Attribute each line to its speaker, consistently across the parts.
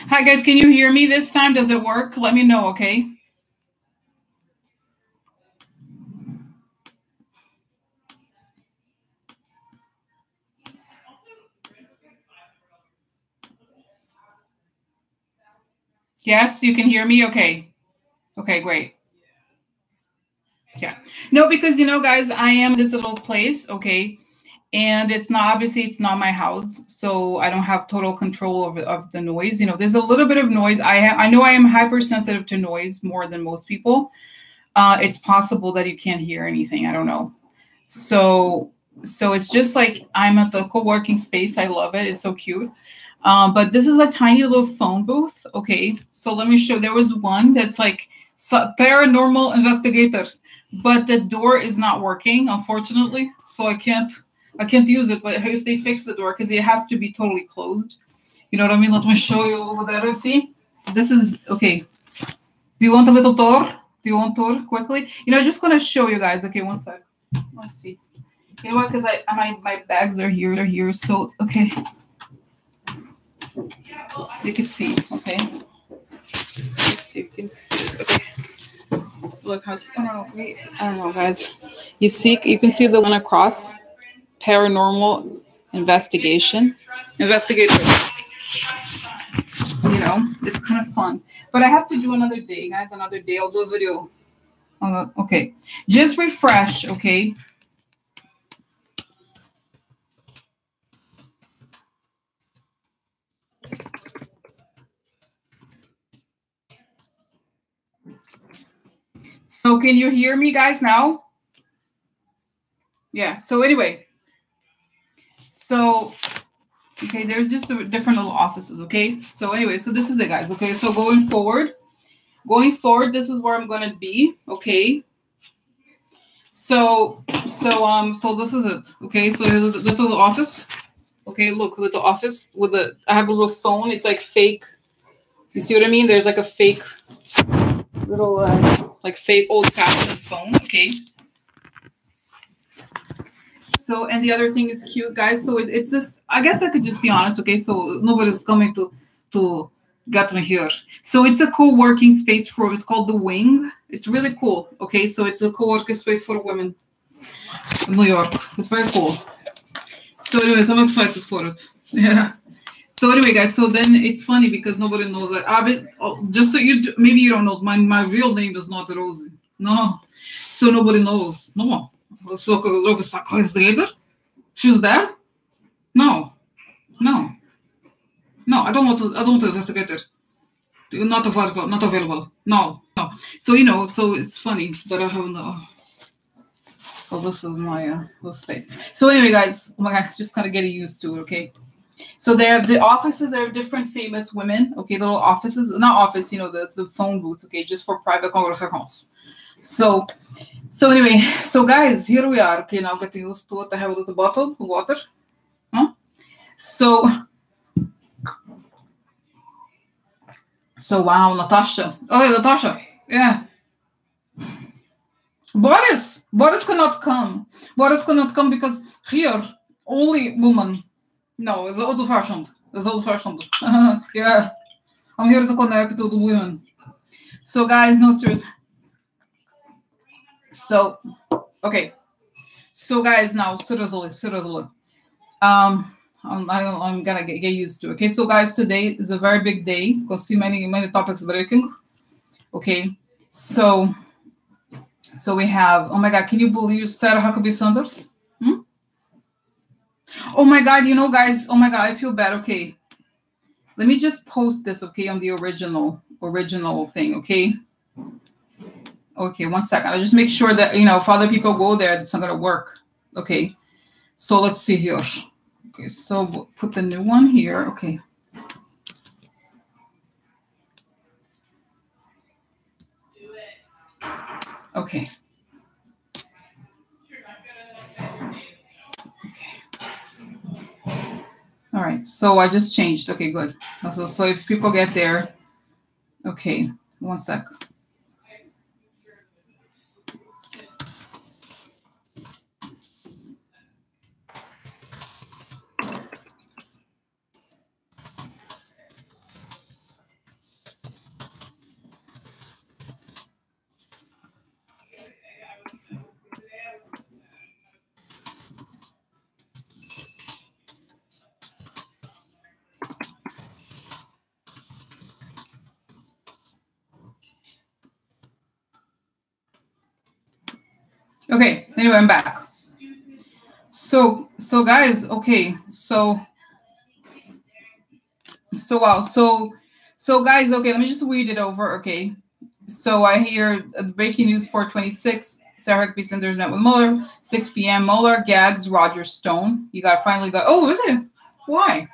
Speaker 1: Hi guys, can you hear me this time? Does it work? Let me know, okay? Yes, you can hear me? Okay. Okay, great. Yeah. No, because you know, guys, I am this little place, okay? And it's not, obviously it's not my house, so I don't have total control of the noise. You know, there's a little bit of noise. I know I am hypersensitive to noise more than most people. It's possible that you can't hear anything. I don't know. So it's just like I'm at the co-working space. I love it. It's so cute. But this is a tiny little phone booth. Okay, so let me show. There was one that's like paranormal investigator, but the door is not working, unfortunately. So I can't use it. But if they fix the door, because it has to be totally closed, you know what I mean? Let me show you over there. See, this is okay. Do you want a little tour? Do you want tour quickly? You know, just gonna show you guys. Okay, one sec. Let's see. You know what? Because my bags are here. They're here. So okay. You can see, okay? Let's see if you can see this. Okay. Look how I don't know, guys. You can see the one across. Paranormal investigation. Investigator. You know, it's kind of fun. But I have to do another day, guys. Another day. I'll do a video. Okay. Just refresh, okay? So can you hear me guys now? Yeah, so anyway. So, okay, there's just different little offices, okay? So anyway, so this is it, guys, okay? So going forward, this is where I'm going to be, okay? So this is it, okay? So here's a little office, okay? Look, little office with I have a little phone. It's like fake. You see what I mean? There's like a fake little, like fake old-fashioned phone, okay? So, and the other thing is cute, guys. So it's just, I guess I could just be honest, okay? So nobody's coming to get me here. So it's a co-working space it's called The Wing. It's really cool, okay? So it's a co-working space for women in New York. It's very cool. So anyways, I'm excited for it. Yeah. So anyway, guys, so then it's funny because nobody knows that. Just so maybe you don't know, my real name is not Rosie. No. So nobody knows. No. So she's there? No. I don't want to investigate it. Not available. No. So you know, so it's funny that I have no. So this is my little space. So anyway, guys, oh my gosh, just kind of getting used to it, okay? So the offices are different famous women, okay, little offices, not office, you know, the phone booth, okay, just for private conversations. So anyway, so guys, here we are, okay, now getting used to it. I have a little bottle of water. Huh? So wow, Natasha. Oh, Natasha, yeah. Boris cannot come. Boris cannot come because here, only woman. No, it's old-fashioned. Yeah. I'm here to connect to the women. So, guys, no, seriously. So, okay. So, guys, now, seriously. I'm gonna get used to it. Okay, so, guys, today is a very big day because see many topics breaking. Okay, so we have, oh my God, can you believe Sarah Huckabee Sanders? Oh my God, you know, guys, oh my God, I feel bad. Okay, let me just post this, okay, on the original thing, okay? Okay, one second. I'll just make sure that, you know, if other people go there, it's not gonna work. Okay, so let's see here. Okay, so we'll put the new one here. Okay. Okay. All right, so I just changed. Okay, good. So if people get there, okay, one sec. Okay, anyway, I'm back. So guys, okay, so wow, so guys, okay, let me just read it over, okay. So I hear breaking news 426, Sarah Huckabee Sanders met with Mueller, 6 p.m. Mueller gags Roger Stone. You got finally got, oh, is it? Why?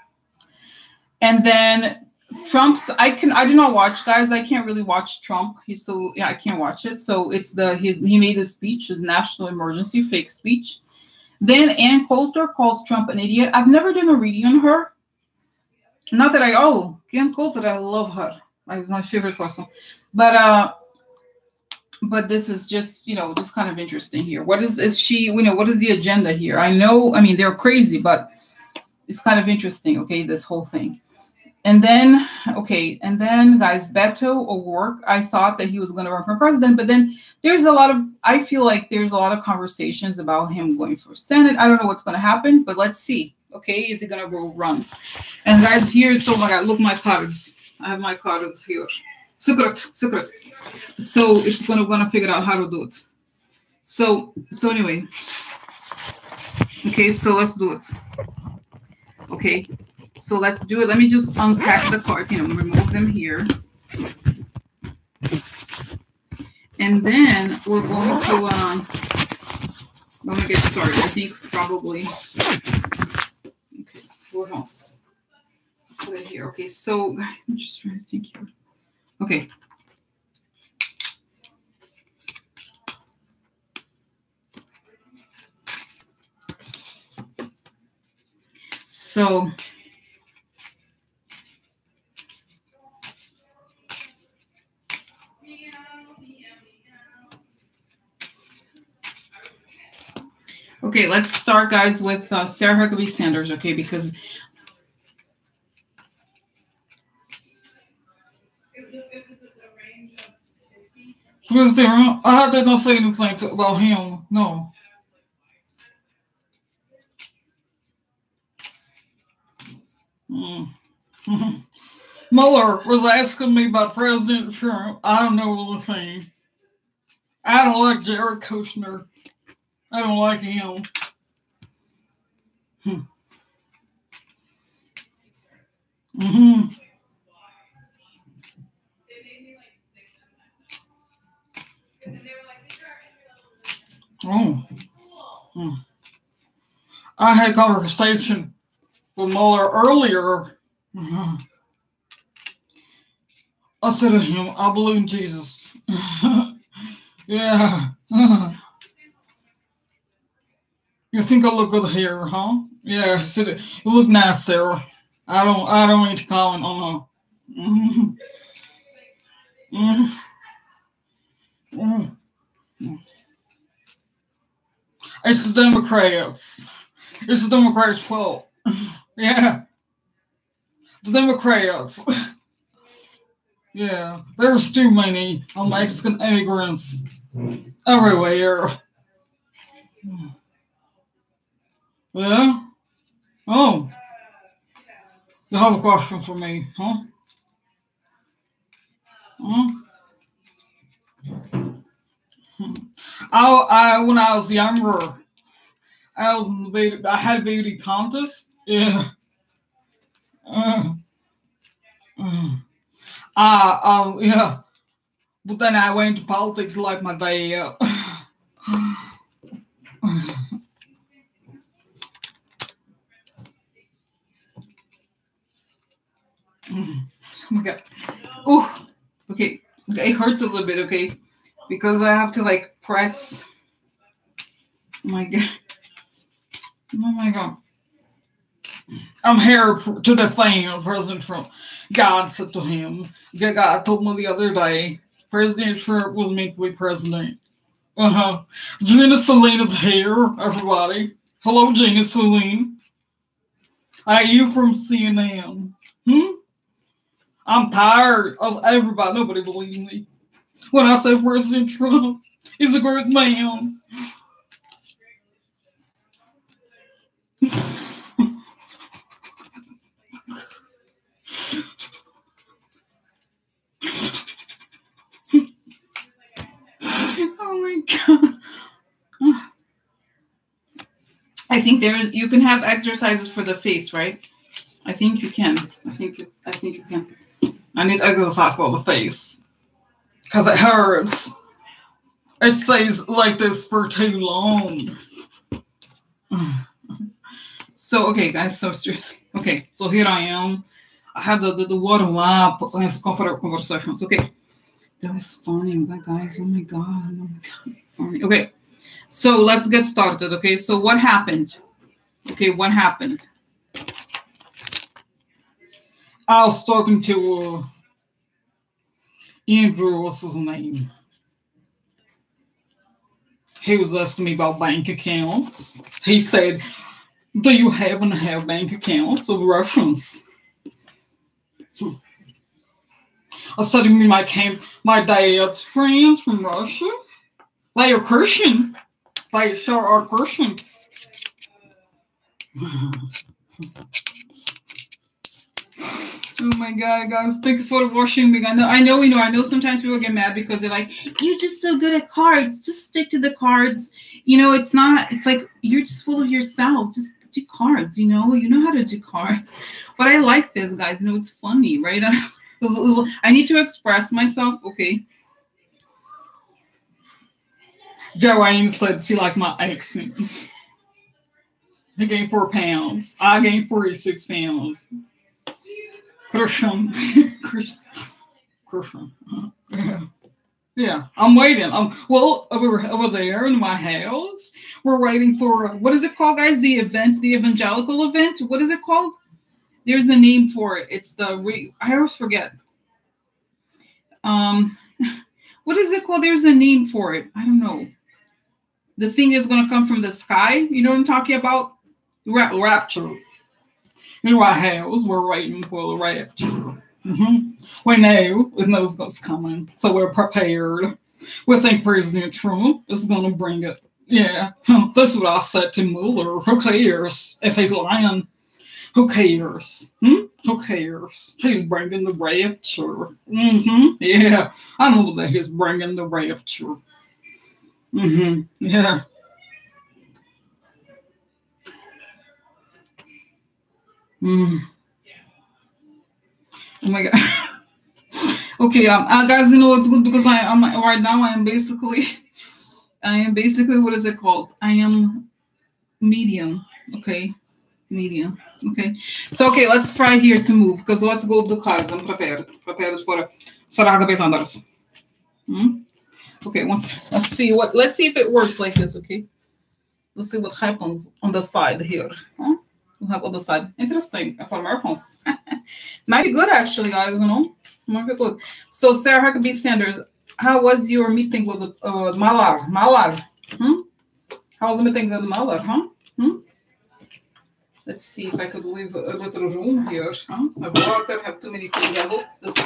Speaker 1: And then Trump's, I do not watch, guys. I can't really watch Trump. He's so, yeah, I can't watch it. So it's he made a speech, his national emergency fake speech. Then Ann Coulter calls Trump an idiot. I've never done a reading on her. Not that Ann Coulter, I love her. Like my favorite person. But this is just, just kind of interesting here. What is she, what is the agenda here? I mean, they're crazy, but it's kind of interesting, okay, this whole thing. And then, guys, Beto O'Rourke, I thought that he was going to run for president, but then I feel like there's a lot of conversations about him going for Senate. I don't know what's going to happen, but let's see. Okay, is he going to go run? And guys, here's, oh my God, look my cards. I have my cards here. Secret. So it's going to figure out how to do it. So anyway. Okay, so let's do it. Okay. So let's do it. Let me just unpack the cards, remove them here. And then we're going to get started. I think probably. Okay, what else? Put it here. Okay, so I'm just trying to think here. Okay. So okay, let's start, guys, with Sarah Huckabee Sanders, okay, because I did not say anything about him, no. Mueller was asking me about President Trump. I don't know anything. I don't like Jared Kushner. I don't like him. Oh. I had a conversation with Mueller earlier. I said to him, I believe in Jesus. Yeah. You think I look good here, huh? Yeah, I said, you look nice, Sarah. I don't need to comment on It's the Democrats. It's the Democrats' fault. Yeah. The Democrats. Yeah. There's too many Mexican immigrants everywhere. Yeah? Oh. You have a question for me, huh? When I was younger, I had a beauty contest. Yeah. Yeah. But then I went into politics like my dad. Oh my God. Oh, okay. It hurts a little bit, okay? Because I have to press. Oh my God. Oh my God. I'm here to defend President Trump. God said to him, God told me the other day, President Trump was meant to be president. Gina Celine is here, everybody. Hello, Gina Celine. Are you from CNN? I'm tired of everybody. Nobody believes me. When I say President Trump is a great man. Oh my God. think you can have exercises for the face, right? I think you can. I think you can. I need exercise for the face because it hurts. It stays like this for too long. So okay, guys. So seriously, okay. So here I am. I have the water up. I have conversations. Okay, that was funny, guys. Oh my god. Funny. Okay, so let's get started. Okay, so what happened? Okay, what happened? I was talking to Andrew, what's his name? He was asking me about bank accounts. He said, do you happen to have bank accounts of Russians? I said, you mean my dad's friends from Russia? They are Christian. They sure are Christian. Oh my god, guys, thank you for watching me. I know sometimes people get mad because they're like, you're just so good at cards. Just stick to the cards. It's like you're just full of yourself. Just do cards, you know how to do cards. But I like this, guys. It's funny, right? I need to express myself, okay? Joanne said she likes my accent. He gained 4 pounds. I gained 46 pounds. Christian. Yeah, I'm waiting. Well, over there in my house, we're waiting for, what is it called, guys? The evangelical event. What is it called? There's a name for it. It's I always forget. What is it called? There's a name for it. I don't know. The thing is going to come from the sky. You know what I'm talking about? Rapture. In our house, we're waiting for the rapture. We know what's coming, so we're prepared. We think President Trump is going to bring it. Yeah, that's what I said to Mueller. Who cares if he's lying? Who cares? Who cares? He's bringing the rapture. Yeah, I know that he's bringing the rapture. Yeah. Oh my god. Okay, guys, it's good because I'm right now. I am basically what is it called? I am medium. Okay, medium. Okay, so okay, let's try here to move because let's go to the cards. I'm prepared for Sarah. Okay, let's see if it works like this. Okay, let's see what happens on the side here. We'll have on the side. Interesting. For Americans. Might be good, actually, guys, Might be good. So, Sarah Huckabee Sanders, how was your meeting with Malar? How was the meeting with Malar, Let's see if I could leave a little room here, I've water, have too many things. I hope this...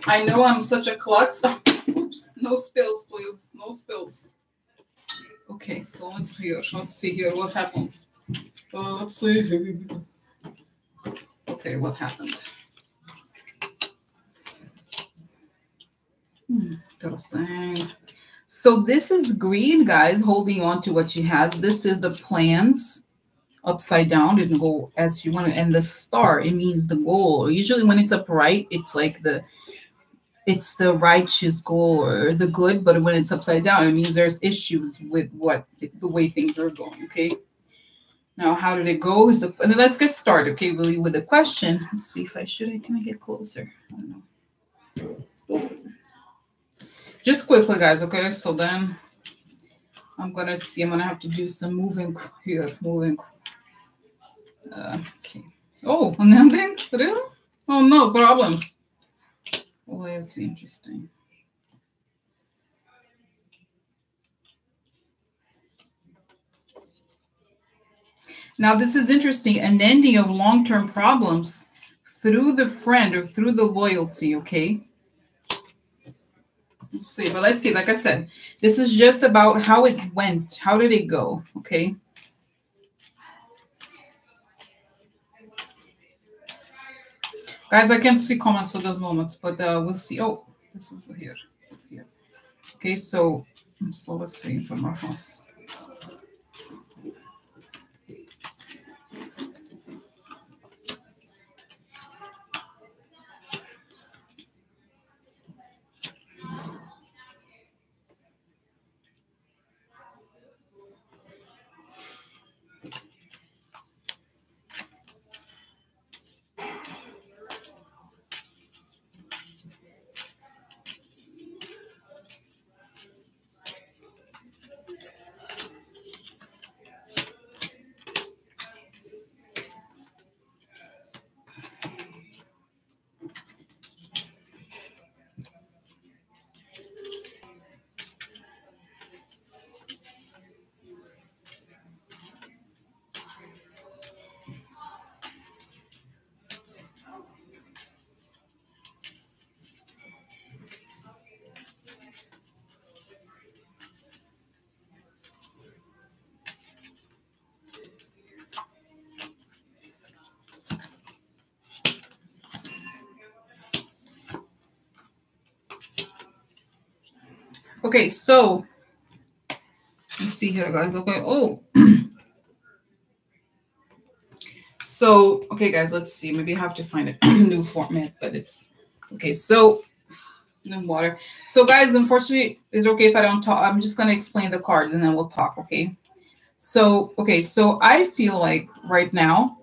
Speaker 1: I know I'm such a klutz. Oops. No spills, please. No spills. Okay, so let's see here what happens. Let's see. Okay, what happened? Interesting. So this is greed, guys, holding on to what she has. This is the plans upside down. It can go as you want to. And the star, it means the goal. Usually when it's upright, it's like it's the righteous goal or the good. But when it's upside down, it means there's issues with the way things are going, okay? Now, how did it go? And then let's get started, okay, really, with the question. Let's see if can I get closer? I don't know. Just quickly, guys, okay? So then I'm going to have to do some moving here. Okay. Oh, nothing? Really? Oh, no problems. Well, that's interesting. Now, this is interesting. An ending of long-term problems through the friend or through the loyalty, okay? Let's see. But let's see. Like I said, this is just about how it went. How did it go, okay? Guys, I can't see comments at this moment, but we'll see. Oh, this is here. Okay, so let's see from our house. Okay, so let's see here, guys. Okay. Oh. So, okay, guys, let's see. Maybe I have to find a new format, but it's okay. So, no water. So, guys, unfortunately, is it okay if I don't talk? I'm just going to explain the cards and then we'll talk, okay? So, okay, so I feel like right now,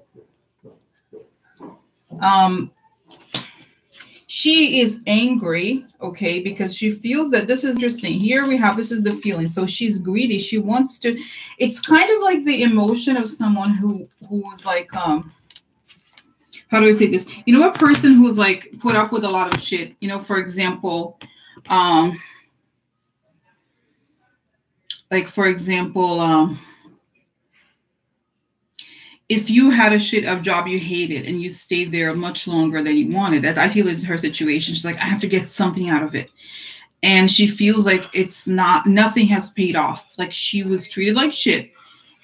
Speaker 1: she is angry, okay, because she feels that this is interesting. Here we have, this is the feeling. So she's greedy. She wants to, it's kind of like the emotion of someone who was like, how do I say this? You know, a person who's like put up with a lot of shit, you know, for example, if you had a shit of job you hated and you stayed there much longer than you wanted, I feel it's her situation. She's like, I have to get something out of it. And she feels like it's not, nothing has paid off. Like she was treated like shit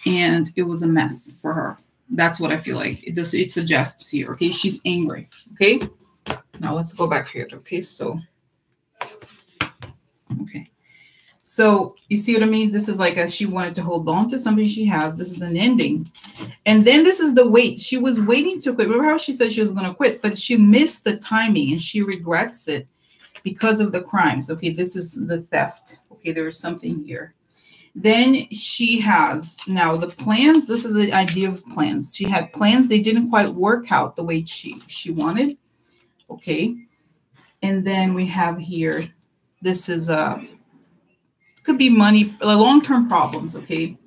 Speaker 1: and it was a mess for her. That's what I feel like. It suggests here. Okay. She's angry. Okay. Now let's go back here. Okay. So, okay. So you see what I mean? This is like she wanted to hold on to something she has. This is an ending. And then this is the wait. She was waiting to quit. Remember how she said she was going to quit, but she missed the timing and she regrets it because of the crimes. Okay, this is the theft. Okay, there is something here. Then she has now the plans. This is the idea of plans. She had plans. They didn't quite work out the way she wanted. Okay. And then we have here, this is could be money, long-term problems, okay?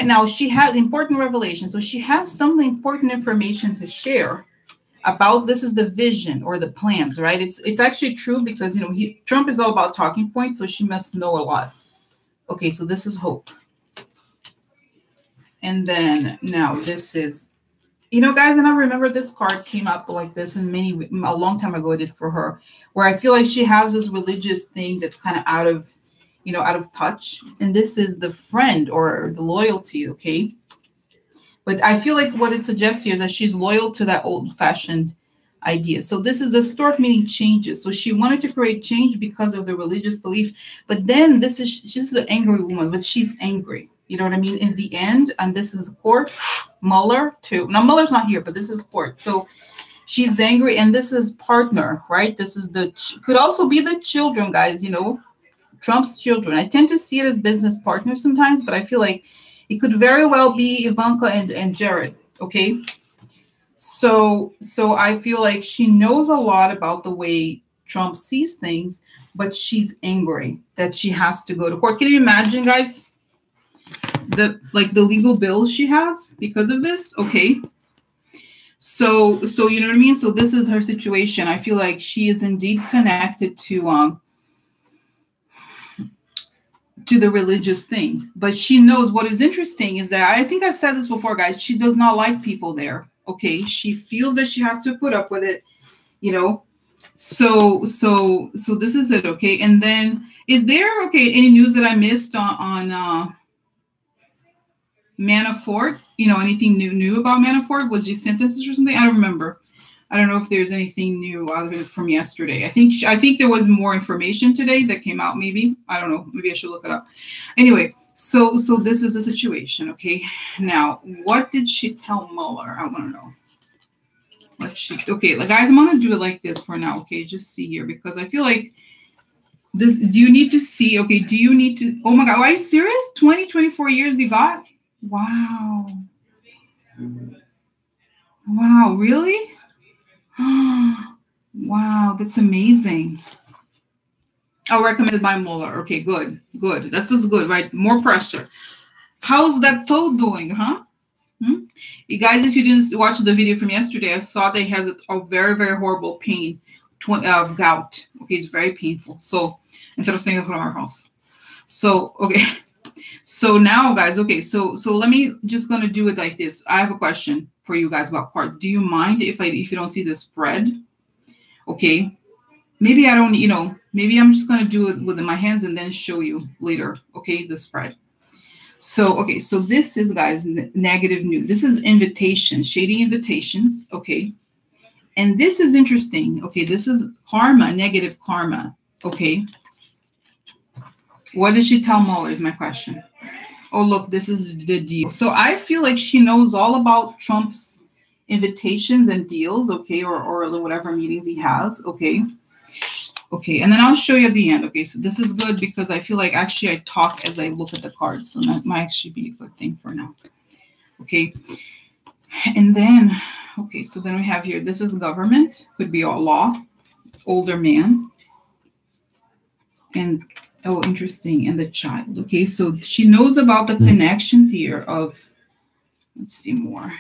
Speaker 1: Now, she has important revelation. So she has some important information to share about, this is the vision or the plans, right? It's actually true because, you know, Trump is all about talking points, so she must know a lot. Okay, so this is hope. And then now this is, you know, guys, and I remember this card came up like this and a long time ago I did for her, where I feel like she has this religious thing that's kind of out of touch. And this is the friend or the loyalty, okay? But I feel like what it suggests here is that she's loyal to that old-fashioned idea. So this is the stork, meaning changes. So she wanted to create change because of the religious belief. But then she's the angry woman, but she's angry. You know what I mean? In the end, and this is court, Mueller too. Now, Mueller's not here, but this is court. So she's angry, and this is partner, right? This is could also be the children, guys, you know, Trump's children. I tend to see it as business partners sometimes, but I feel like it could very well be Ivanka and Jared, okay? So I feel like she knows a lot about the way Trump sees things, but she's angry that she has to go to court. Can you imagine, guys, the legal bills she has because of this? Okay. So you know what I mean? So this is her situation. I feel like she is indeed connected to the religious thing, but she knows what is interesting is that, I think I've said this before, guys, she does not like people there. Okay. She feels that she has to put up with it, you know? So this is it. Okay. And then is there, okay, any news that I missed on Manafort? You know, anything new about Manafort? Was he sentenced or something? I don't remember. I don't know if there's anything new other than from yesterday. I think there was more information today that came out. Maybe, I don't know. Maybe I should look it up. Anyway, so this is the situation. Okay. Now, what did she tell Mueller? I want to know. Okay, guys, I'm gonna do it like this for now. Okay, just see here, because I feel like this. Do you need to see? Okay, do you need to? Oh my God, are you serious? 24 years you got? Wow. Wow, really? Wow, that's amazing. Oh, recommended by Mueller. Okay, good. This is good, right? More pressure. How's that toe doing, huh? You guys, if you didn't watch the video from yesterday, I saw that he has a very, very horrible pain of gout. Okay, it's very painful. So, interesting from our house. So, okay. So now, guys, okay, so let me just gonna do it like this. I have a question for you guys about cards. Do you mind if you don't see the spread? Okay, maybe I don't, you know, maybe I'm just gonna do it with my hands and then show you later. Okay, the spread. So okay, so this is, guys, negative news. This is invitation, shady invitations. Okay, and this is interesting. Okay, this is karma, negative karma. Okay. What did she tell Mueller is my question. Oh, look, this is the deal. So I feel like she knows all about Trump's invitations and deals, okay, or whatever meetings he has, okay. Okay, and then I'll show you at the end. Okay, so this is good because I feel like actually I talk as I look at the cards, so that might actually be a good thing for now. Okay, and then, okay, so then we have here, this is government, could be all law, older man, and oh, interesting, and the child. Okay, so she knows about the connections here of, let's see more.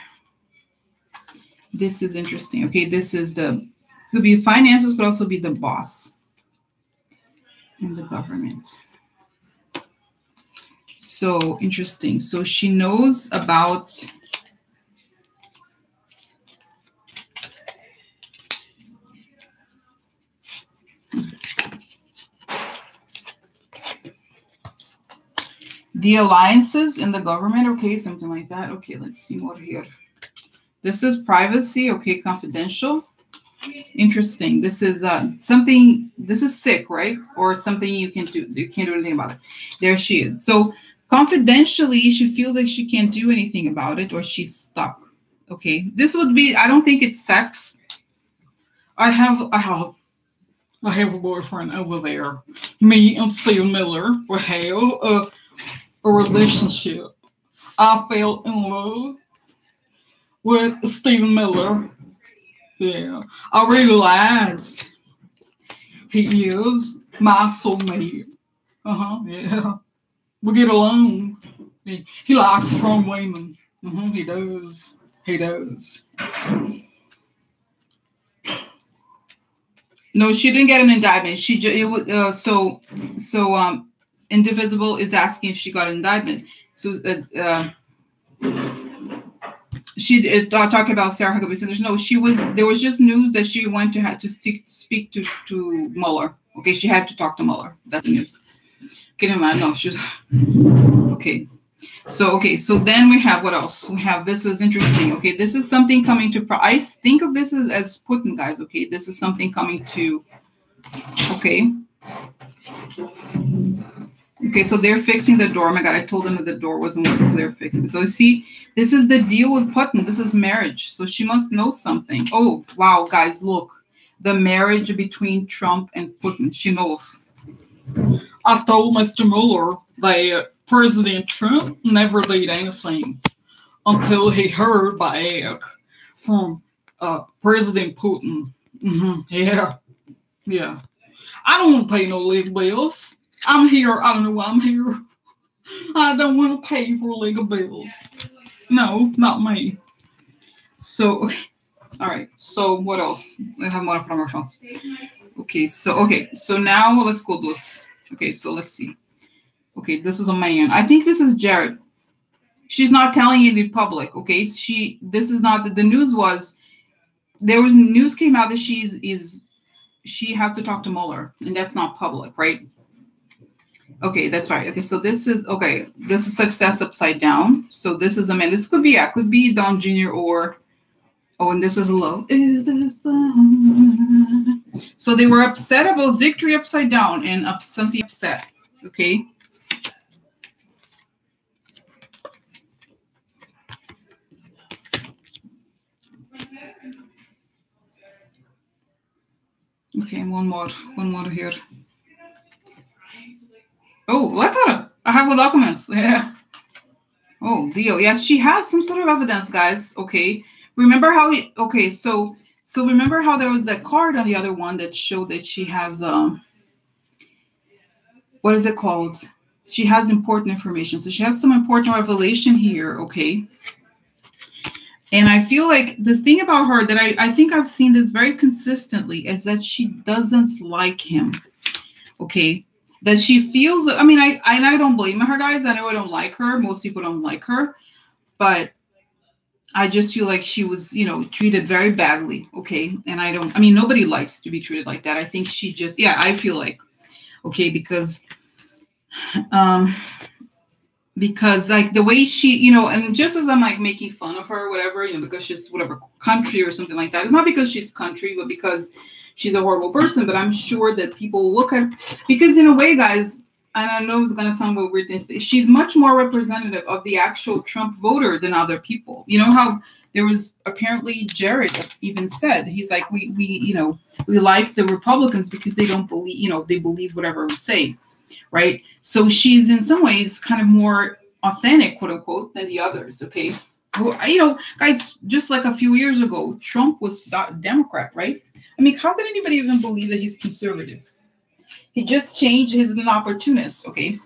Speaker 1: This is interesting. Okay, this is the, could be finances, could also be the boss in the government. So interesting. So she knows about the alliances in the government. Okay, something like that. Okay, let's see more here. This is privacy. Okay, confidential. Interesting. This is something, this is sick, right? Or something you can't do anything about it. There she is. So confidentially, she feels like she can't do anything about it, or she's stuck. Okay, this would be, I don't think it's sex. I have a boyfriend over there. Me and Steve Miller, we have a relationship. I fell in love with Stephen Miller. Yeah, I realized he is my soulmate. Yeah. We get along. He likes strong women. He does. He does. No, she didn't get an indictment. She just, it was Indivisible is asking if she got an indictment. So she talked about Sarah Huckabee Sanders. No, there was just news that she went to have to speak to Mueller. Okay, she had to talk to Mueller. That's the news. Okay, no, she was okay. So then we have what else? We have, this is interesting. Okay, this is something coming to. I think of this as Putin, guys. Okay, this is something coming to. Okay. Okay, so they're fixing the door. Oh my God, I told them that the door wasn't working, so they're fixing it. So see, this is the deal with Putin. This is marriage. So she must know something. Oh, wow, guys, look. The marriage between Trump and Putin. She knows. I told Mr. Mueller that President Trump never did anything until he heard back from President Putin. Yeah. I don't want to pay no legal bills. I'm here. I don't know why I'm here. I don't want to pay for legal bills. No, not me. So, all right. So what else? I have more from our phones. Okay. So now let's go this. Okay. So let's see. Okay. This is a man. I think this is Jared. She's not telling it in public. Okay. This is not the news was. There was news came out that she has to talk to Mueller, and that's not public, right? Okay, that's right. Okay, so this is success upside down. So this is a man. This could be Don Jr. or and this is love. Is this love? So they were upset about victory upside down and something upset. Okay. Okay, one more here. Oh, look at her. I have the documents. Yeah. Oh, deal. Yes, she has some sort of evidence, guys. Okay. Remember how so remember how there was that card on the other one that showed that she has what is it called? She has important information. So she has some important revelation here, okay? And I feel like the thing about her that I think I've seen this very consistently is that she doesn't like him. Okay. That she feels, I mean, I don't blame her, guys. I know I don't like her. Most people don't like her. But I just feel like she was, treated very badly. Okay. And nobody likes to be treated like that. I think she just, I feel like, okay, because like the way she, and just as I'm like making fun of her or whatever, because she's whatever country or something like that. It's not because she's country, but because she's a horrible person. But I'm sure that people look at, because in a way, guys, and I know it's going to sound a weird thing, she's much more representative of the actual Trump voter than other people. You know how there was apparently Jared even said, he's like, we we like the Republicans because they don't believe, they believe whatever we say, right? So she's in some ways kind of more authentic, quote unquote, than the others, okay? Well, guys, just like a few years ago, Trump was Democrat, right? I mean, how can anybody even believe that he's conservative? He just changed. He's an opportunist, okay?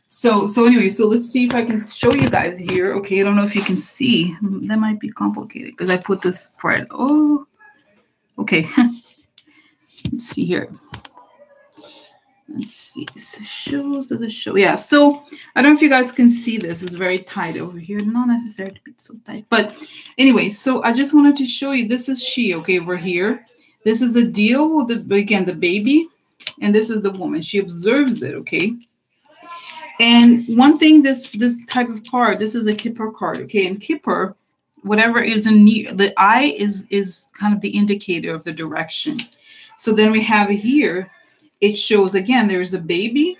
Speaker 1: So anyway, so let's see if I can show you guys here. Okay, I don't know if you can see. That might be complicated because I put this part. Oh, okay. Let's see here. Let's see. So does it show? Yeah. So I don't know if you guys can see this. It's very tight over here. Not necessary to be so tight. But anyway, so I just wanted to show you. This is she, okay, over here. This is a deal with the baby. And this is the woman. She observes it, okay? And one thing, this type of card, this is a Kippur card, okay? And Kippur, whatever is in the eye is kind of the indicator of the direction. So then we have here, it shows, again, there's a baby,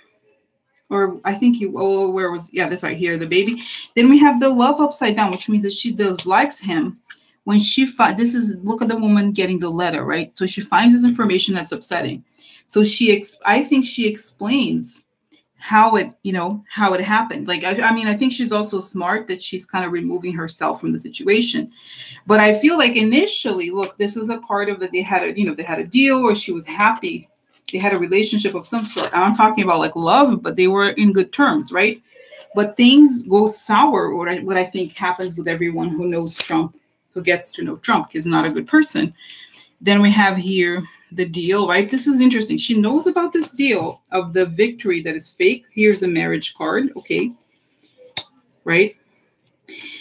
Speaker 1: or I think that's right here, the baby. Then we have the love upside down, which means that she likes him. When she look at the woman getting the letter, right? So she finds this information that's upsetting. So I think she explains how it happened. Like, I mean, I think she's also smart that she's kind of removing herself from the situation. But I feel like initially, look, this is a card of that they had a deal, or she was happy. They had a relationship of some sort. I'm not talking about like love, but they were in good terms, right? But things go sour, or what I think happens with everyone who knows Trump, who gets to know Trump, is not a good person. Then we have here the deal, right? This is interesting. She knows about this deal of the victory that is fake. Here's the marriage card, okay? Right?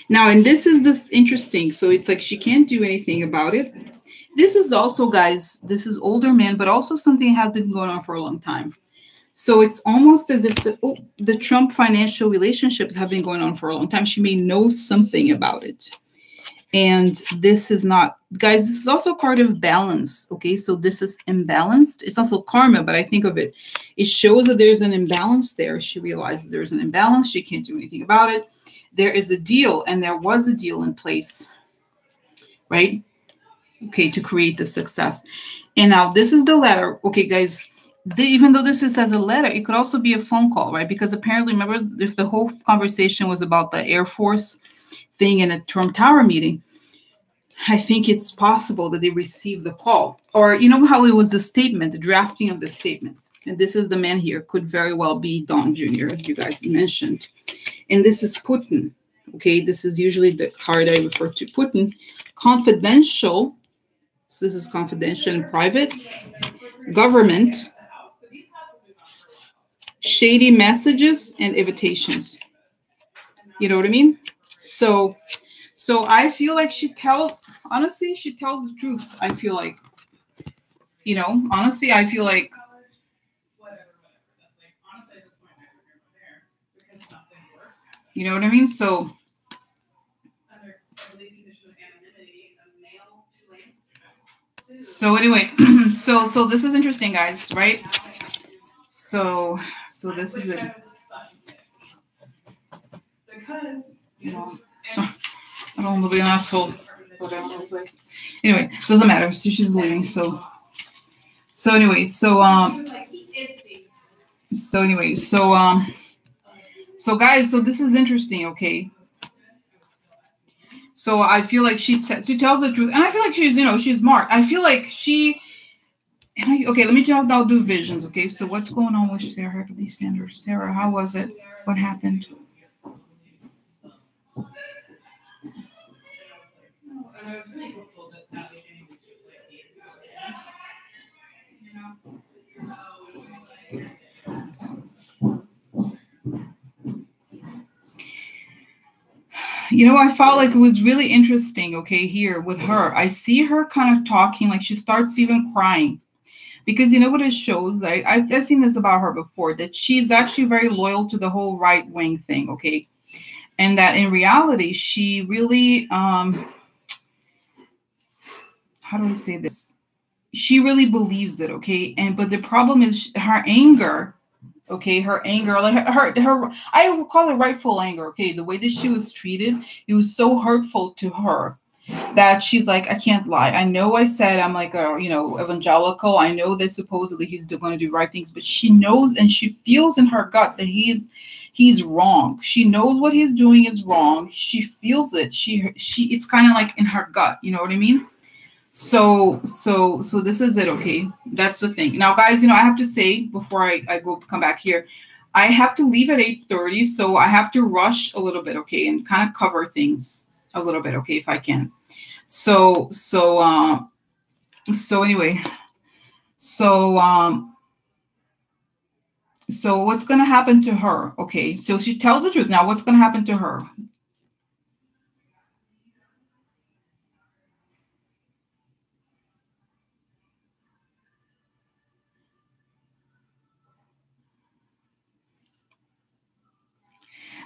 Speaker 1: Now, and this is interesting. So it's like she can't do anything about it. This is also, guys, this is older men, but also something has been going on for a long time. So it's almost as if the Trump financial relationships have been going on for a long time. She may know something about it. And this is not, guys, this is also a card of balance, okay? So this is imbalanced. It's also karma, but I think of it. It shows that there's an imbalance there. She realizes there's an imbalance. She can't do anything about it. There is a deal, and there was a deal in place, right? Okay, to create the success. And now this is the letter. Okay, guys, even though this says a letter, it could also be a phone call, right? Because apparently, remember, if the whole conversation was about the Air Force thing in a Trump Tower meeting, I think it's possible that they received the call. Or you know how it was the statement, the drafting of the statement. And this is the man here, could very well be Don Jr., as you guys mentioned. And this is Putin. Okay, this is usually the card I refer to. Putin, confidential. So this is confidential and private. Government, shady messages, and invitations. You know what I mean? So I feel like she tells the truth. I feel like, honestly, I feel like, you know what I mean? So anyway, so this is interesting, guys, right? So this is it. Because, so I don't want to be an asshole. Anyway, doesn't matter. So she's leaving. So guys, so this is interesting, okay? So I feel like she tells the truth, and I feel like she's smart. I feel like okay, let me I'll do visions, okay? So what's going on with Sarah? Sarah, how was it? What happened? I was really hopeful that Sally Jane was just like I felt like it was really interesting, okay, here with her. I see her kind of talking, like she starts even crying. Because you know what it shows? I've seen this about her before, that she's actually very loyal to the whole right-wing thing, okay? And that in reality, she really, how do I say this? She really believes it, okay? But the problem is her anger Okay, her anger, like her, I would call it rightful anger. Okay, the way that she was treated, it was so hurtful to her that she's like, I can't lie. I know I said I'm like a, evangelical. I know that supposedly he's going to do right things, but she knows and she feels in her gut that he's wrong. She knows what he's doing is wrong. She feels it. She it's kind of like in her gut. You know what I mean? So this is it. Okay, that's the thing. Now, guys, I have to say before I go come back here, I have to leave at 8:30, so I have to rush a little bit, okay, and kind of cover things a little bit, okay, if I can. So anyway, so what's going to happen to her? Okay, so she tells the truth. Now, what's going to happen to her?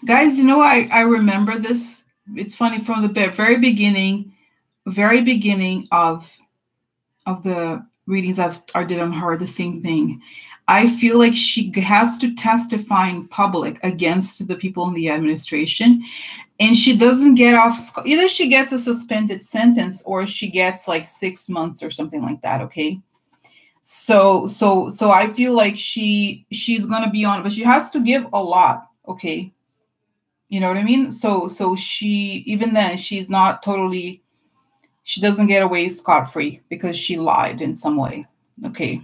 Speaker 1: Guys, I remember this. It's funny from the very beginning of the readings I did on her, the same thing. I feel like she has to testify in public against the people in the administration, and she doesn't get off. Either she gets a suspended sentence or she gets like 6 months or something like that. Okay. So I feel like she's gonna be on, but she has to give a lot. Okay. You know what I mean? So she, even then, she's not totally, she doesn't get away scot-free because she lied in some way. Okay.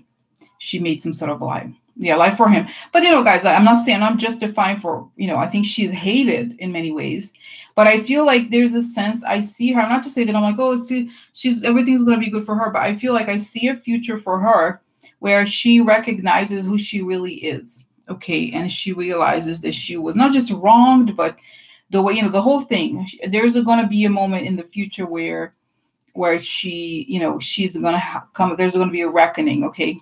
Speaker 1: She made some sort of lie. Yeah, lie for him. But, guys, I'm not saying I'm justifying for, I think she's hated in many ways. But I feel like there's a sense I see her. Not to say that I'm like, oh, see, everything's going to be good for her. But I feel like I see a future for her where she recognizes who she really is. Okay. And she realizes that she was not just wronged, but the way, the whole thing. There's going to be a moment in the future where she, she's going to come. There's going to be a reckoning. Okay.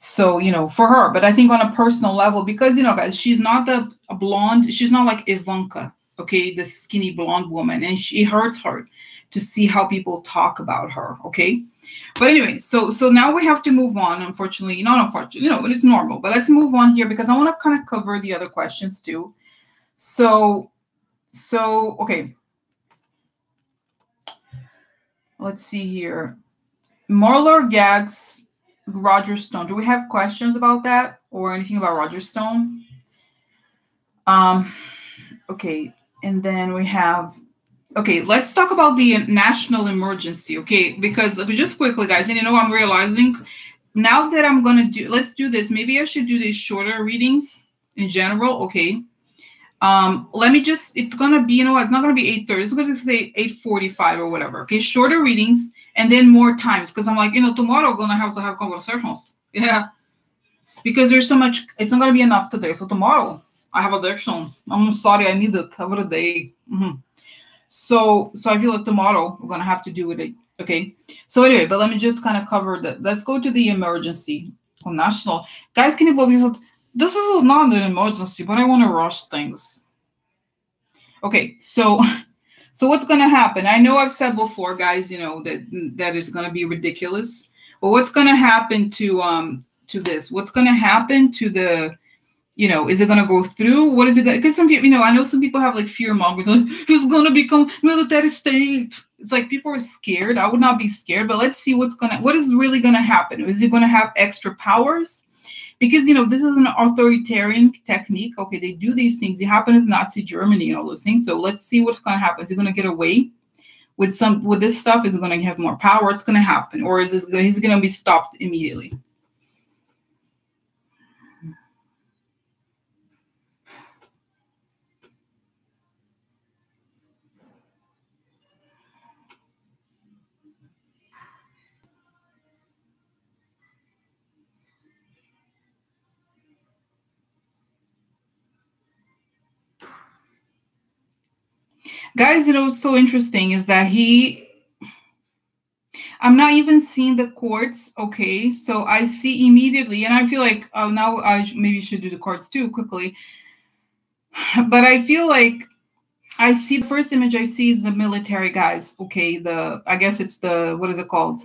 Speaker 1: So, for her, but I think on a personal level, because, guys, she's not a blonde. She's not like Ivanka, okay, the skinny blonde woman. And it hurts her to see how people talk about her, okay? But anyway, so now we have to move on, unfortunately. Not unfortunately, but it's normal. But let's move on here because I want to kind of cover the other questions too. So, okay. Let's see here. Marlar Gags, Roger Stone. Do we have questions about that or anything about Roger Stone? Okay, and then we have, okay, let's talk about the national emergency, okay? Because just quickly, guys, and I'm realizing now that I'm going to let's do this. Maybe I should do these shorter readings in general, okay? Let me just, it's going to be, it's not going to be 8:30. It's going to say 8:45 or whatever, okay? Shorter readings. And then more times, because I'm like, tomorrow I'm going to have conversations. Yeah. Because there's so much, it's not going to be enough today. So tomorrow I have addiction. I'm sorry, I need it every day. So I feel like tomorrow we're going to have to do it. Okay. So anyway, but let me just kind of cover that. Let's go to the emergency on national. Guys, can you believe it? This is not an emergency, but I want to rush things. Okay. So what's going to happen? I know I've said before, guys, that is going to be ridiculous. But what's going to happen to this? What's going to happen to the, is it going to go through? What is it going to, because some people, I know some people have like fear mongers, like, it's going to become military state. It's like people are scared. I would not be scared, but let's see what is really going to happen. Is it going to have extra powers? Because, this is an authoritarian technique. Okay, they do these things. It happened in Nazi Germany and all those things. So let's see what's going to happen. Is he going to get away with this stuff? Is it going to have more power? What's going to happen? Or is he's going to be stopped immediately? Guys, what's so interesting is that I'm not even seeing the courts, okay? So I see immediately, and I feel like, oh, now I maybe should do the courts too quickly. But I feel like I see the first image I see is the military guys, okay? I guess it's what is it called?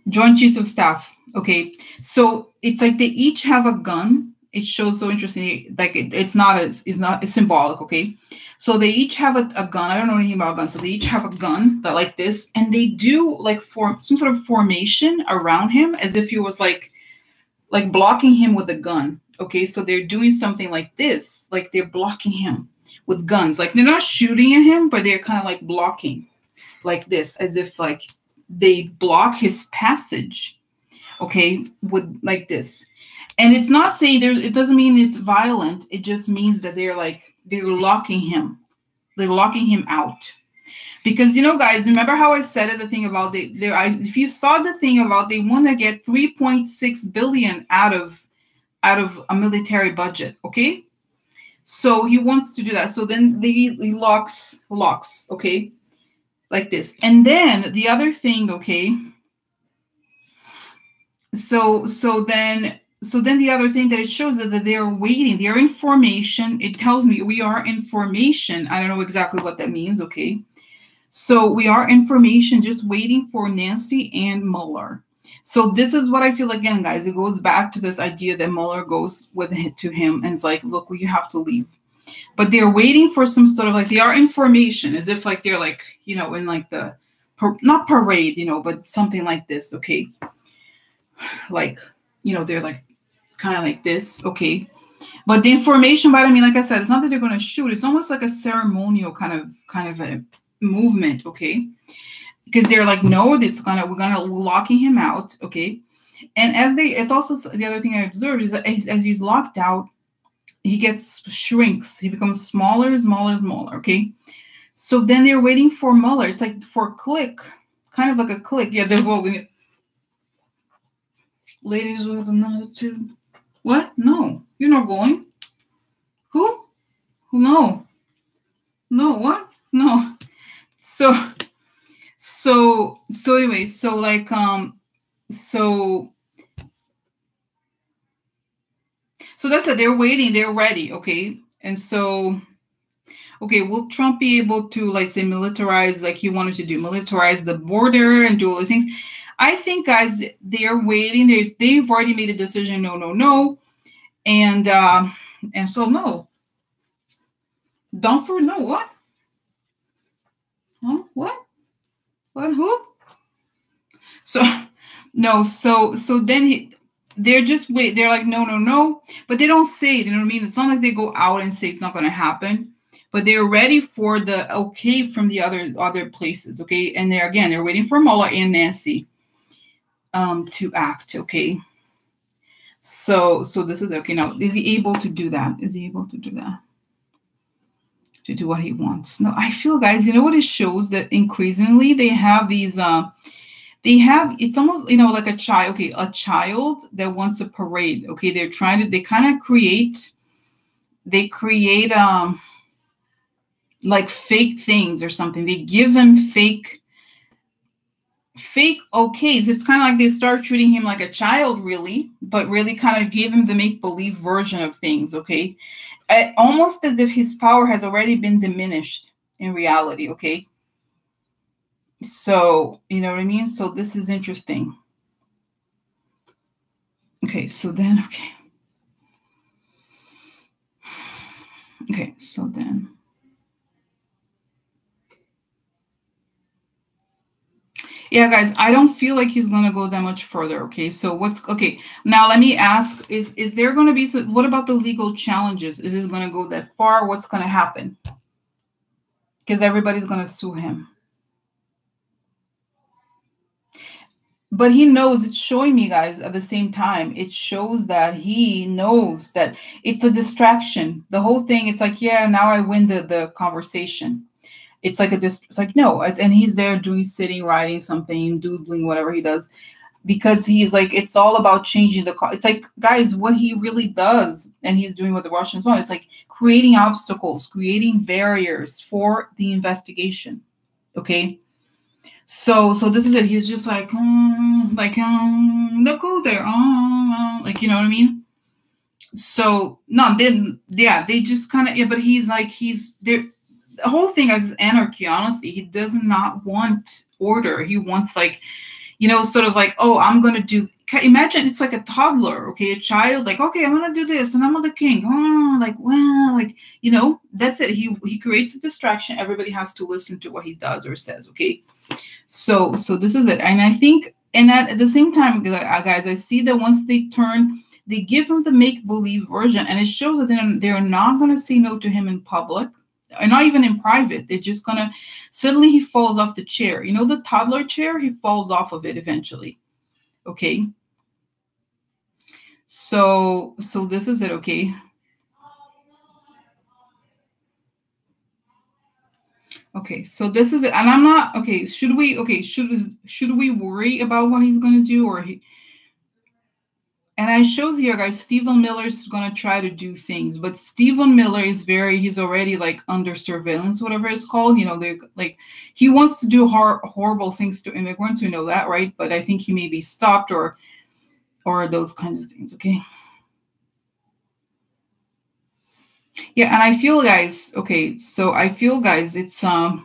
Speaker 1: Joint Chiefs of Staff. Okay, so it's like they each have a gun. It shows so interesting. Like it's not it's symbolic. Okay, so they each have a gun. I don't know anything about guns, so they each have a gun that like this, and they do like form some sort of formation around him as if he was like blocking him with a gun. Okay, so they're doing something like this, like they're blocking him with guns. Like they're not shooting at him, but they're kind of like blocking like this, as if like they block his passage, okay, with like this. And it's not saying there, it doesn't mean it's violent. It just means that they're locking him. They're locking him out. Because, you know, guys, remember how I said it, the thing about if you saw the thing about they want to get 3.6 billion out of a military budget, okay? So he wants to do that. So then he locks, okay? Like this. And then the other thing, okay? So then the other thing that it shows that they're waiting. They're in formation. It tells me we are in formation. I don't know exactly what that means, okay? So we are in formation, just waiting for Nancy and Mueller. So this is what I feel, again, guys. It goes back to this idea that Mueller goes to him and is like, look, well, you have to leave. But they're waiting for some sort of like, they are in formation, as if like they're like, you know, in like the, not parade, you know, but something like this, okay? Like, you know, they're like kind of like this, okay? But the information, but I mean, like I said, it's not that they're going to shoot. It's almost like a ceremonial kind of a movement, okay? Because they're like, no, we're gonna locking him out, okay? And it's also the other thing I observed is that as he's locked out, he shrinks. He becomes smaller, okay? So then they're waiting for Mueller. It's like for a click, kind of like a click. Yeah, they're voting. Ladies with another two. What? No, you're not going. Who? No. What? No. So anyway, so like so that's it. They're waiting, they're ready, okay? And so, okay, will Trump be able to, like, say, militarize, like he wanted to do, militarize the border and do all those things? I think, guys, they're waiting. They've already made a decision. No. And so no. Dunford, no, what? Huh? What? Who? So no, so then they're just wait. They're like, no, but they don't say it. You know what I mean? It's not like they go out and say it's not going to happen, but they're ready for the okay from the other places. Okay, and they're waiting for Mueller and Nancy to act. Okay, so this is okay. Now, is he able to do that? To do what he wants? No, I feel, guys, you know what it shows? That increasingly they have these it's almost, you know, like a child. Okay, a child that wants a parade. Okay, they kind of create like fake things or something. They give him fake okays. It's kind of like they start treating him like a child, really, but really kind of give him the make-believe version of things, okay? Almost as if his power has already been diminished in reality, okay? So, you know what I mean? So this is interesting. Okay, so then, okay, so then. Yeah, guys, I don't feel like he's going to go that much further, okay? So okay, now let me ask, is there going to be, what about the legal challenges? Is it going to go that far? What's going to happen? Because everybody's going to sue him. But he knows, it's showing me, guys, at the same time, it shows that he knows that it's a distraction. The whole thing, it's like, yeah, now I win the conversation. It's like it's like, no, and he's there sitting, writing something, doodling, whatever he does, because he's like, it's all about changing it's like, guys, what he really does, and he's doing what the Russians want, it's like creating obstacles, creating barriers for the investigation, okay? So this is it. He's just like, don't go there, like, you know what I mean? So no, then yeah, they just kind of, yeah, but he's like, he's there. The whole thing is anarchy, honestly. He does not want order. He wants, like, sort of like, oh, I'm going to do, imagine it's like a toddler, okay, a child, like, okay, I'm going to do this and I'm the king. Oh, like, well, like, that's it. He creates a distraction. Everybody has to listen to what he does or says, okay? So this is it. And I think, and at the same time, guys, I see that once they give him the make-believe version, and it shows that they're not going to say no to him in public, and not even in private. They're just going to, suddenly he falls off the chair. The toddler chair, he falls off of it eventually. Okay. So this is it, okay? Okay, so this is it. And I'm not, okay, should we worry about what he's going to do, or and I shows here, guys, Stephen Miller is going to try to do things, but Stephen Miller is he's already like under surveillance, whatever it's called. They're like, he wants to do horrible things to immigrants. We know that, right? But I think he may be stopped or those kinds of things. Okay. Yeah. And I feel, guys, okay. So I feel, guys, it's, okay.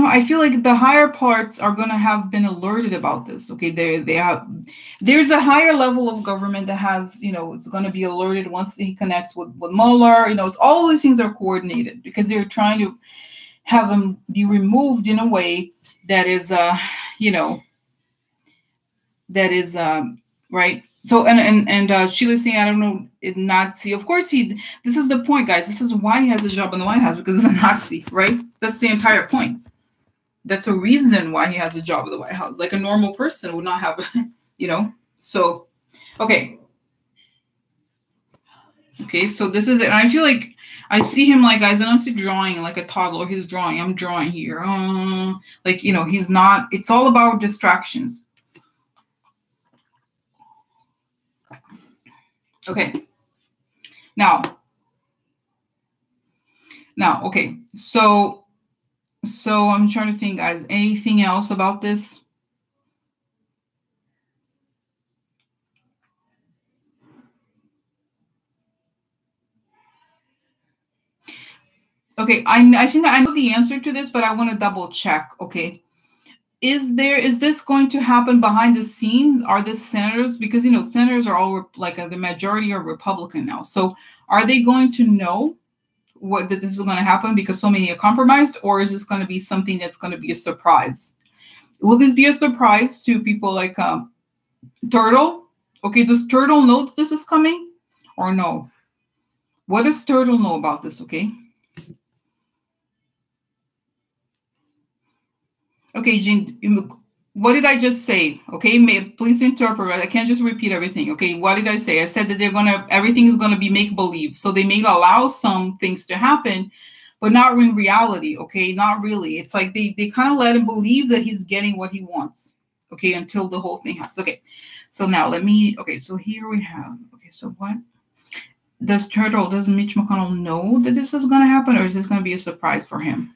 Speaker 1: I feel like the higher parts are going to have been alerted about this. Okay. There's a higher level of government that has, it's going to be alerted once he connects with Mueller. It's all these things are coordinated because they're trying to have him be removed in a way that is, that is, right. So, and Sheila's saying, I don't know, Nazi. Of course, this is the point, guys. This is why he has a job in the White House, because he's a Nazi, right? That's the entire point. That's a reason why he has a job at the White House. Like a normal person would not have, So, okay. Okay, so this is it. And I feel like I see him, like, guys, I don't see drawing like a toddler. He's drawing. I'm drawing here. Like, he's not. It's all about distractions. Okay. Now, okay. So I'm trying to think, guys, anything else about this? Okay, I think I know the answer to this, but I want to double check. Okay. Is this going to happen behind the scenes? Are the senators, because senators are all like the majority are Republican now. So are they going to know that this is going to happen because so many are compromised, or is this going to be something that's going to be a surprise? Will this be a surprise to people like Turtle? Okay, does Turtle know that this is coming or no? What does Turtle know about this? Okay. Okay, Jean, what did I just say? Okay, please interpret. I can't just repeat everything. Okay, what did I say? I said that everything is gonna be make-believe. So they may allow some things to happen, but not in reality. Okay, not really. It's like they kind of let him believe that he's getting what he wants. Okay, until the whole thing happens. Okay, so now okay, so here we have, okay, so what? Does Mitch McConnell know that this is gonna happen, or is this gonna be a surprise for him?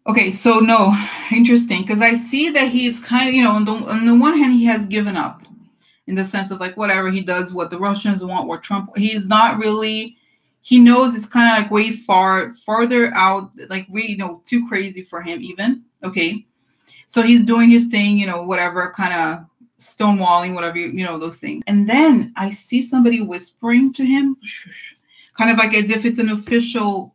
Speaker 1: Okay, so no, interesting, because I see that he's kind of, on the one hand, he has given up in the sense of like whatever he does, what the Russians want, what Trump, he's not really, he knows it's kind of like way farther out, like way, too crazy for him even. Okay, so he's doing his thing, whatever, kind of stonewalling, whatever, those things. And then I see somebody whispering to him, kind of like as if it's an official.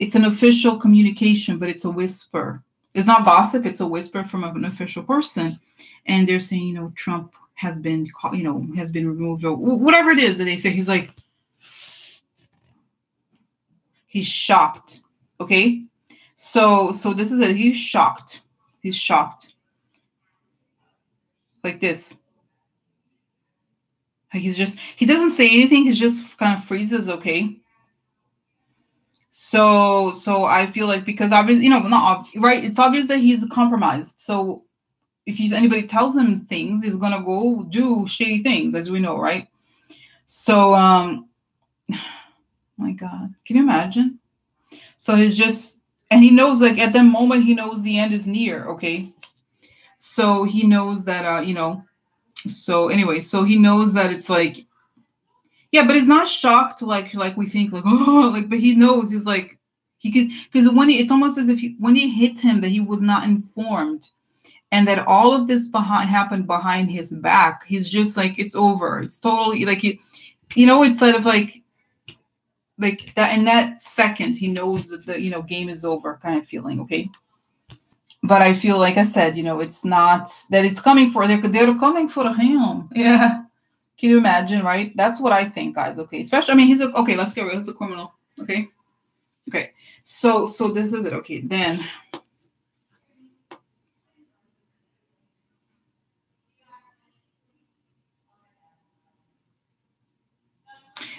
Speaker 1: It's an official communication, but it's a whisper. It's not gossip. It's a whisper from an official person. And they're saying, Trump has been, has been removed, or whatever it is that they say. He's like, he's shocked. Okay. So this is it. He's shocked. He's shocked. Like this. Like he doesn't say anything. He just kind of freezes. Okay. So I feel like, because obviously, not right. It's obvious that he's compromised. So if anybody tells him things, he's gonna go do shady things, as we know, right? So, my God, can you imagine? So he's just, and he knows, like at that moment, he knows the end is near. Okay, So he knows that, so anyway, so he knows that it's like, yeah, but he's not shocked like we think, like, oh, like, but he knows, he's like, he could, because it's almost as if when it hit him that he was not informed, and that all of this happened behind his back. He's just like, it's over. It's totally like, it's sort of like that in that second, he knows that the, game is over kind of feeling. Okay. But I feel, like I said, it's not that it's coming for, they're coming for him. Yeah. Can you imagine, right? That's what I think, guys. Okay. Especially, I mean, okay, let's get rid. He's a criminal. Okay. Okay. So this is it. Okay. Then.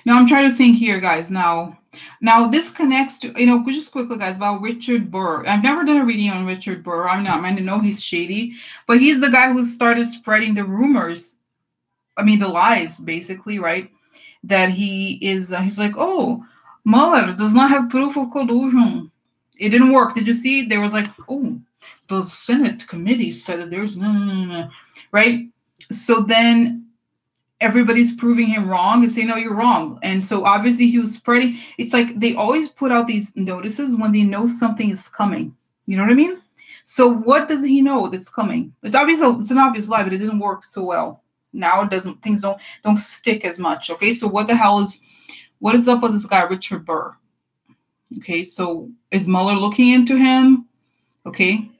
Speaker 1: Now I'm trying to think here, guys. Now this connects to, just quickly, guys, about Richard Burr. I've never done a reading on Richard Burr. I know he's shady, but he's the guy who started spreading the rumors. I mean, the lies, basically, right? That he is, he's like, oh, Mueller does not have proof of collusion. It didn't work. Did you see? There was like, oh, the Senate committee said that there's no, right? So then everybody's proving him wrong and saying, no, you're wrong. And so obviously he was spreading. It's like they always put out these notices when they know something is coming. You know what I mean? So what does he know that's coming? It's obvious. It's an obvious lie, but it didn't work so well. Now it doesn't. Things don't stick as much. Okay. So what is up with this guy, Richard Burr? Okay. So is Mueller looking into him? Okay.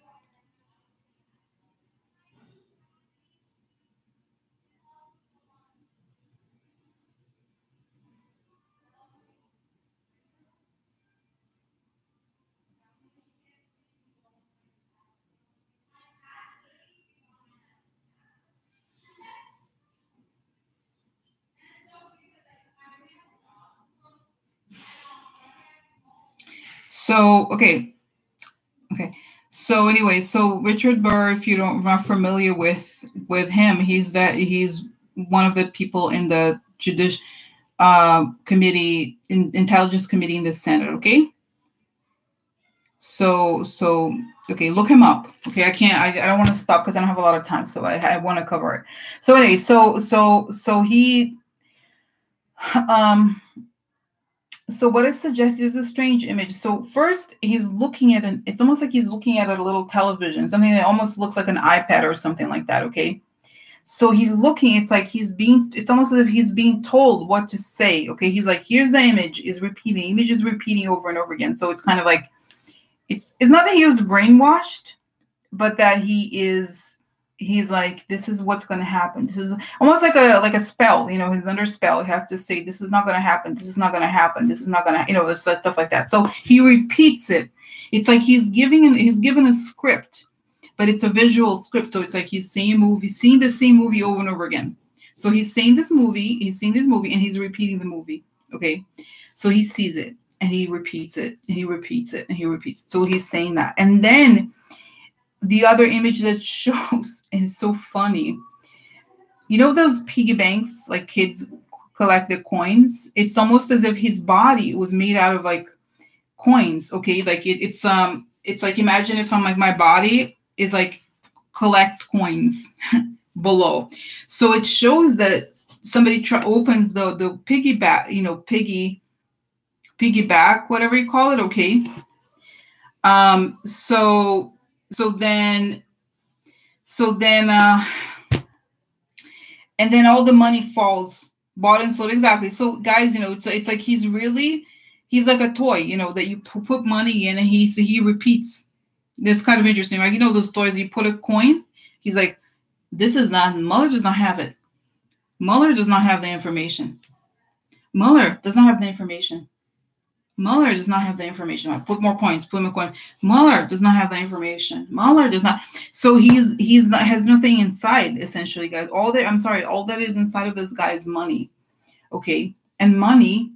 Speaker 1: So, okay. So anyway, so Richard Burr, if you're not familiar with him, he's one of the people in the committee, intelligence committee in the Senate. Okay. So okay, look him up. Okay, I don't want to stop because I don't have a lot of time, so I want to cover it. So anyway, so he so what it suggests is a strange image. So first he's looking at it's almost like he's looking at a little television, something that almost looks like an iPad or something like that. Okay. So he's looking, it's like it's almost as if he's being told what to say. Okay. He's like, here's the image, is repeating over and over again. So it's kind of like, it's not that he was brainwashed, but that he's like, this is what's going to happen. This is almost like a spell, he's under spell. He has to say, this is not going to happen. This is not going to happen. This is not going to, stuff like that. So he repeats it. It's like he's given a script, but it's a visual script. So it's like he's seeing the same movie over and over again. So he's seeing this movie, and he's repeating the movie. Okay. So he sees it and he repeats it and he repeats it and he repeats it. So he's saying that. And then the other image that shows, and it's so funny, those piggy banks, like kids collect the coins. It's almost as if his body was made out of like coins. Okay. Like it's like, imagine if I'm like, my body is like collects coins below. So it shows that somebody opens the piggyback, piggyback, whatever you call it. Okay. So then and then all the money falls, bought and sold. Exactly. So guys, it's like he's like a toy, that you put money in and he repeats. It's kind of interesting, right? Those toys, you put a coin. He's like, Mueller does not have it. Mueller does not have the information. Mueller does not have the information. Mueller does not have the information. I put more coins. Mueller does not have the information. Mueller does not. So has nothing inside, essentially, guys. All that is inside of this guy is money. Okay. And money,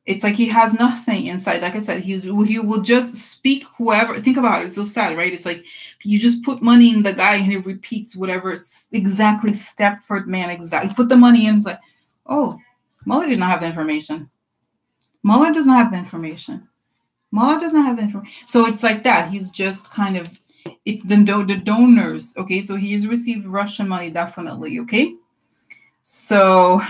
Speaker 1: it's like he has nothing inside. Like I said, he will just speak whoever. Think about it. It's so sad, right? It's like you just put money in the guy and he repeats whatever exactly step for man. Exactly. Put the money in. It's like, oh, Mueller did not have the information. Mueller does not have the information. Mueller does not have the information. So it's like that. He's just kind of, It's the donors. Okay, so he has received Russian money, definitely. Okay, so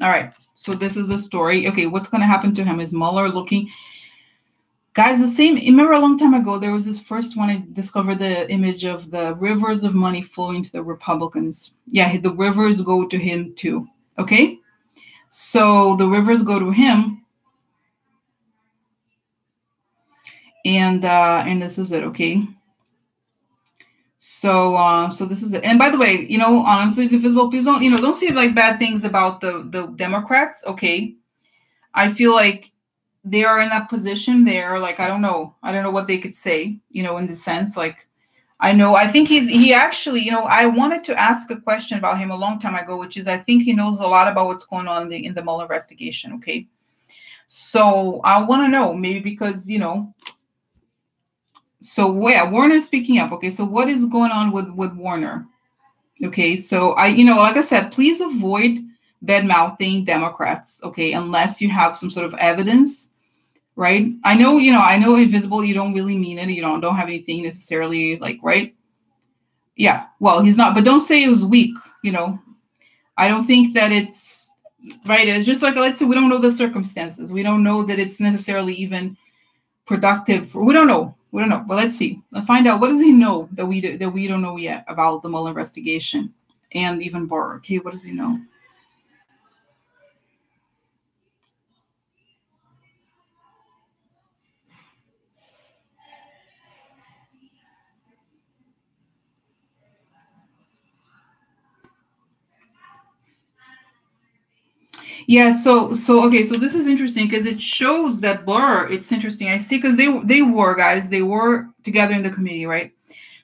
Speaker 1: all right. So this is a story. Okay, what's going to happen to him is Mueller looking. Guys, the same. Remember a long time ago, there was this first one. I discovered the image of the rivers of money flowing to the Republicans. Yeah, the rivers go to him too. Okay, so the rivers go to him, and this is it. Okay. So so this is it. And by the way, you know, honestly, Divisible, please don't, you know, don't say like bad things about the Democrats. Okay, I feel like they are in that position. They're like, I don't know what they could say, you know, in the sense like, I think he actually, you know, I wanted to ask a question about him a long time ago, which is I think he knows a lot about what's going on in the Mueller investigation. Okay, so I want to know, maybe because, you know, so yeah, Warner's speaking up. Okay, so what is going on with Warner? Okay, so you know, like I said, please avoid bad mouthing Democrats. Okay, unless you have some sort of evidence, right? I know, you know, Invisible, you don't really mean it. You don't have anything necessarily like, right? Yeah, well, he's not, but don't say it was weak. You know, I don't think that it's right. It's just like, let's say we don't know the circumstances. We don't know that it's necessarily even productive. We don't know. We don't know. But let's see. Let's find out. What does he know that we don't know yet about the Mueller investigation and even Barr? Okay, what does he know? Yeah, so okay, so this is interesting because it shows that Barr, it's interesting. I see, because they were, guys, they were together in the committee, right?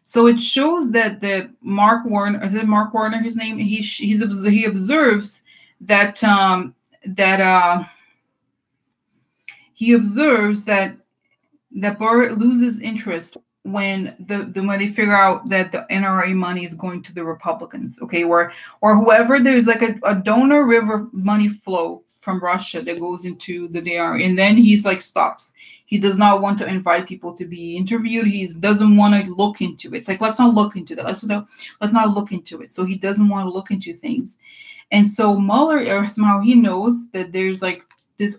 Speaker 1: So it shows that the Mark Warner, is it Mark Warner, his name? He observes that he observes that Barr loses interest when when they figure out that the NRA money is going to the Republicans, okay, or whoever, there's like a donor river money flow from Russia that goes into the NRA, and then he's like stops. He does not want to invite people to be interviewed. He doesn't want to look into it. It's like, let's not look into that. Let's not look into it. So he doesn't want to look into things. And so Mueller, or somehow he knows that there's like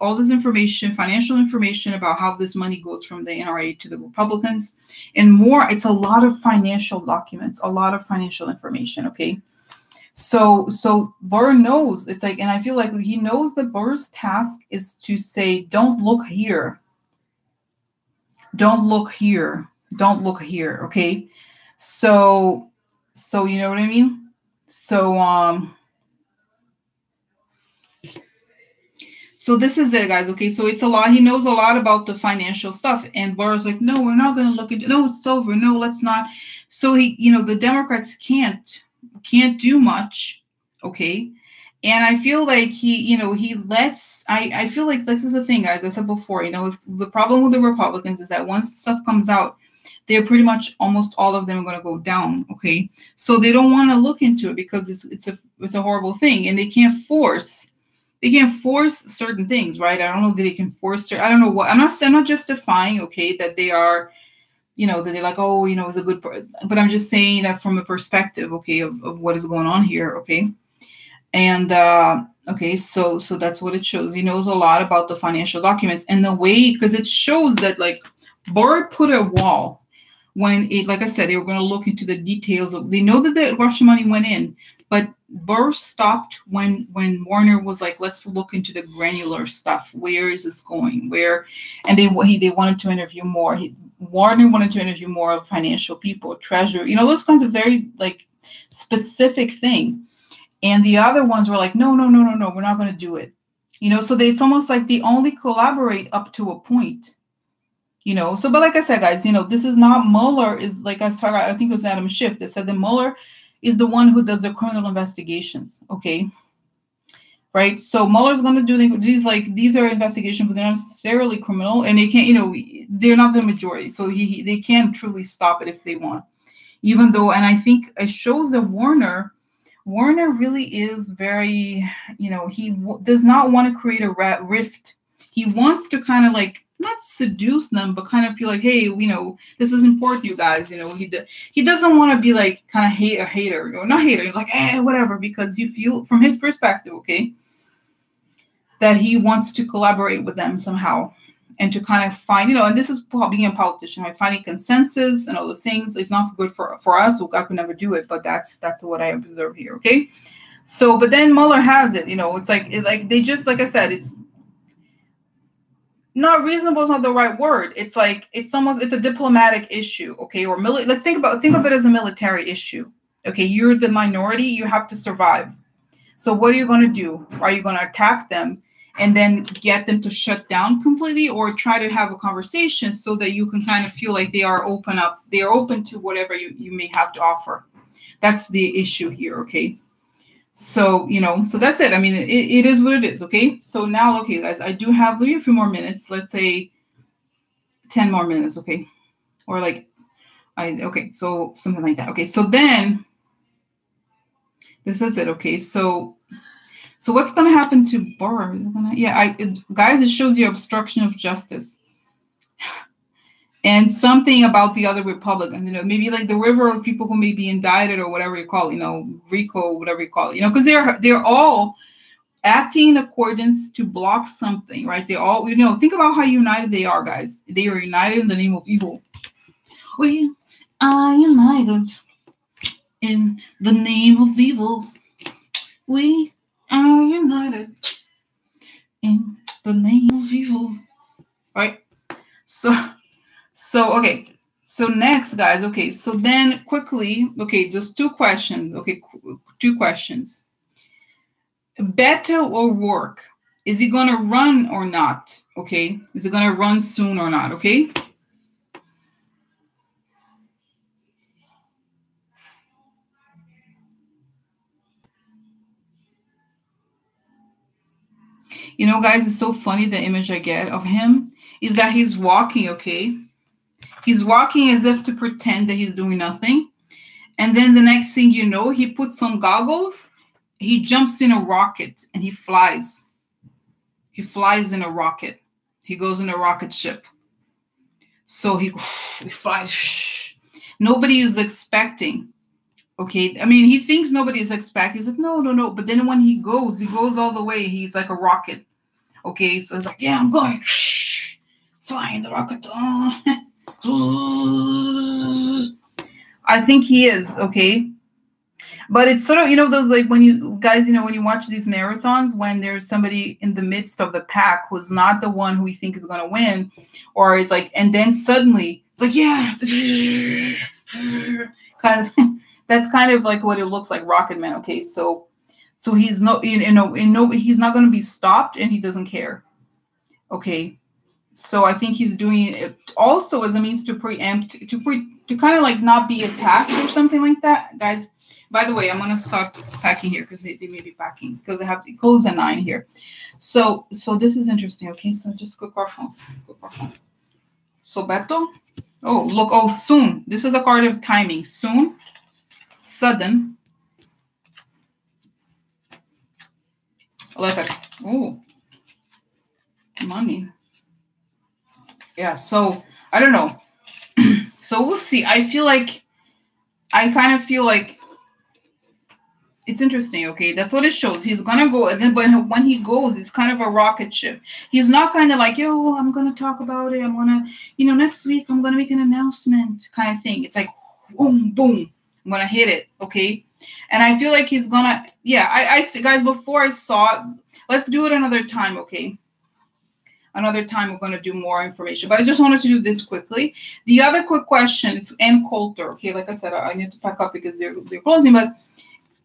Speaker 1: all this information, financial information about how this money goes from the NRA to the Republicans and more. It's a lot of financial documents, a lot of financial information. Okay. So Burr knows, it's like, and I feel like he knows that Burr's task is to say, don't look here. Don't look here. Don't look here. Okay. So you know what I mean? So this is it, guys. Okay, so it's a lot. He knows a lot about the financial stuff, and Burr's like, no, we're not going to look into. No, it's over. No, let's not. So he, you know, the Democrats can't do much. Okay, and I feel like he, you know, he lets. I feel like this is the thing, guys. I said before, you know, the problem with the Republicans is that once stuff comes out, they're pretty much almost all of them are going to go down. Okay, so they don't want to look into it because it's a horrible thing, and they can't force. They can force certain things, right? I don't know that they can force. I don't know what. I'm not justifying, okay, that they are, you know, that they're like, oh, you know, it's a good. But I'm just saying that from a perspective, okay, of what is going on here, okay. And okay, so that's what it shows. He knows a lot about the financial documents and the way, because it shows that like Barr put a wall when it, like I said, they were going to look into the details of. They know that the Russian money went in, but Burr stopped when Warner was like, let's look into the granular stuff. Where is this going? Where? And they wanted to interview more. Warner wanted to interview more of financial people, treasury, you know, those kinds of very like specific thing. And the other ones were like, no, we're not going to do it. You know, so it's almost like they only collaborate up to a point. You know, so, but like I said, guys, you know, this is not Mueller is like, I think it was Adam Schiff that said that Mueller is the one who does the criminal investigations. Okay. Right. So Mueller's going to do these are investigations, but they're not necessarily criminal, and they can't, you know, they're not the majority. So they can't truly stop it if they want, even though, and I think it shows that Warner really is very, you know, he does not want to create a rift. He wants to kind of like not seduce them, but kind of feel like, hey, this is important, you guys. He doesn't want to be like kind of a hater, or not hater, like, whatever, because you feel from his perspective, okay, that he wants to collaborate with them somehow and to kind of find, and this is being a politician, right? Finding consensus and all those things. It's not good for us. I could never do it, but that's what I observe here, okay? So, but then Mueller has it, it's like they just, like I said, it's not reasonable is not the right word. It's like it's a diplomatic issue, okay? Or let's think of it as a military issue. Okay, you're the minority, you have to survive. So what are you going to do? Are you going to attack them and then get them to shut down completely, or try to have a conversation so that you can kind of feel like they are open to whatever you may have to offer? That's the issue here, okay? So, so that's it. I mean, it is what it is, okay? So now, okay, guys, I do have maybe a few more minutes. Let's say 10 more minutes, okay? Or like, okay, so something like that. Okay, so then, this is it, okay? So what's going to happen to Burr? Guys, it shows you obstruction of justice. And something about the other Republicans, maybe like the river of people who may be indicted or whatever you call it, RICO, whatever you call it, because they're all acting in accordance to block something, right? They all, think about how united they are, guys. They are united in the name of evil. We are united in the name of evil. We are united in the name of evil. Right? So, okay. So next, guys, okay. So then quickly, okay, just two questions. Okay, two questions. Beto or Rourke? Is he going to run or not? Okay. Is he going to run soon or not? Okay. Guys, it's so funny, the image I get of him is that he's walking, okay? He's walking as if to pretend that he's doing nothing. And then the next thing you know, he puts on goggles, he jumps in a rocket, and he flies. He flies in a rocket. He goes in a rocket ship. So he flies. Nobody is expecting. Okay, I mean, he thinks nobody is expecting. He's like, no. But then when he goes all the way. He's like a rocket. Okay, so it's like, yeah, I'm going. Flying the rocket. I think he is, okay? But it's sort of, those like when you guys, when you watch these marathons, when there's somebody in the midst of the pack who's not the one who we think is going to win, or it's like, and then suddenly it's like, yeah, kind of, that's kind of like what it looks like, Rocket Man, okay? So he's not, he's not going to be stopped, and he doesn't care, okay? So I think he's doing it also as a means to preempt, to kind of like not be attacked or something like that, guys. By the way, I'm going to start packing here because they may be packing because I have to close at 9 here. So this is interesting. Okay, so just quick questions. So Beto. Oh, look. Oh, soon. This is a card of timing. Soon. Sudden. I like that. Oh, money. Yeah. So I don't know. So we'll see. I kind of feel like it's interesting, okay? That's what it shows. He's gonna go, and then but when he goes, it's kind of a rocket ship. He's not kind of like, yo, I'm gonna talk about it. I'm gonna, next week I'm gonna make an announcement kind of thing. It's like, boom, boom, I'm gonna hit it, okay? And I feel like he's gonna, yeah, I see, guys, before I saw it, let's do it another time, okay? Another time we're gonna do more information, but I just wanted to do this quickly. The other quick question is Ann Coulter, okay? Like I said, I need to pack up because they're closing, but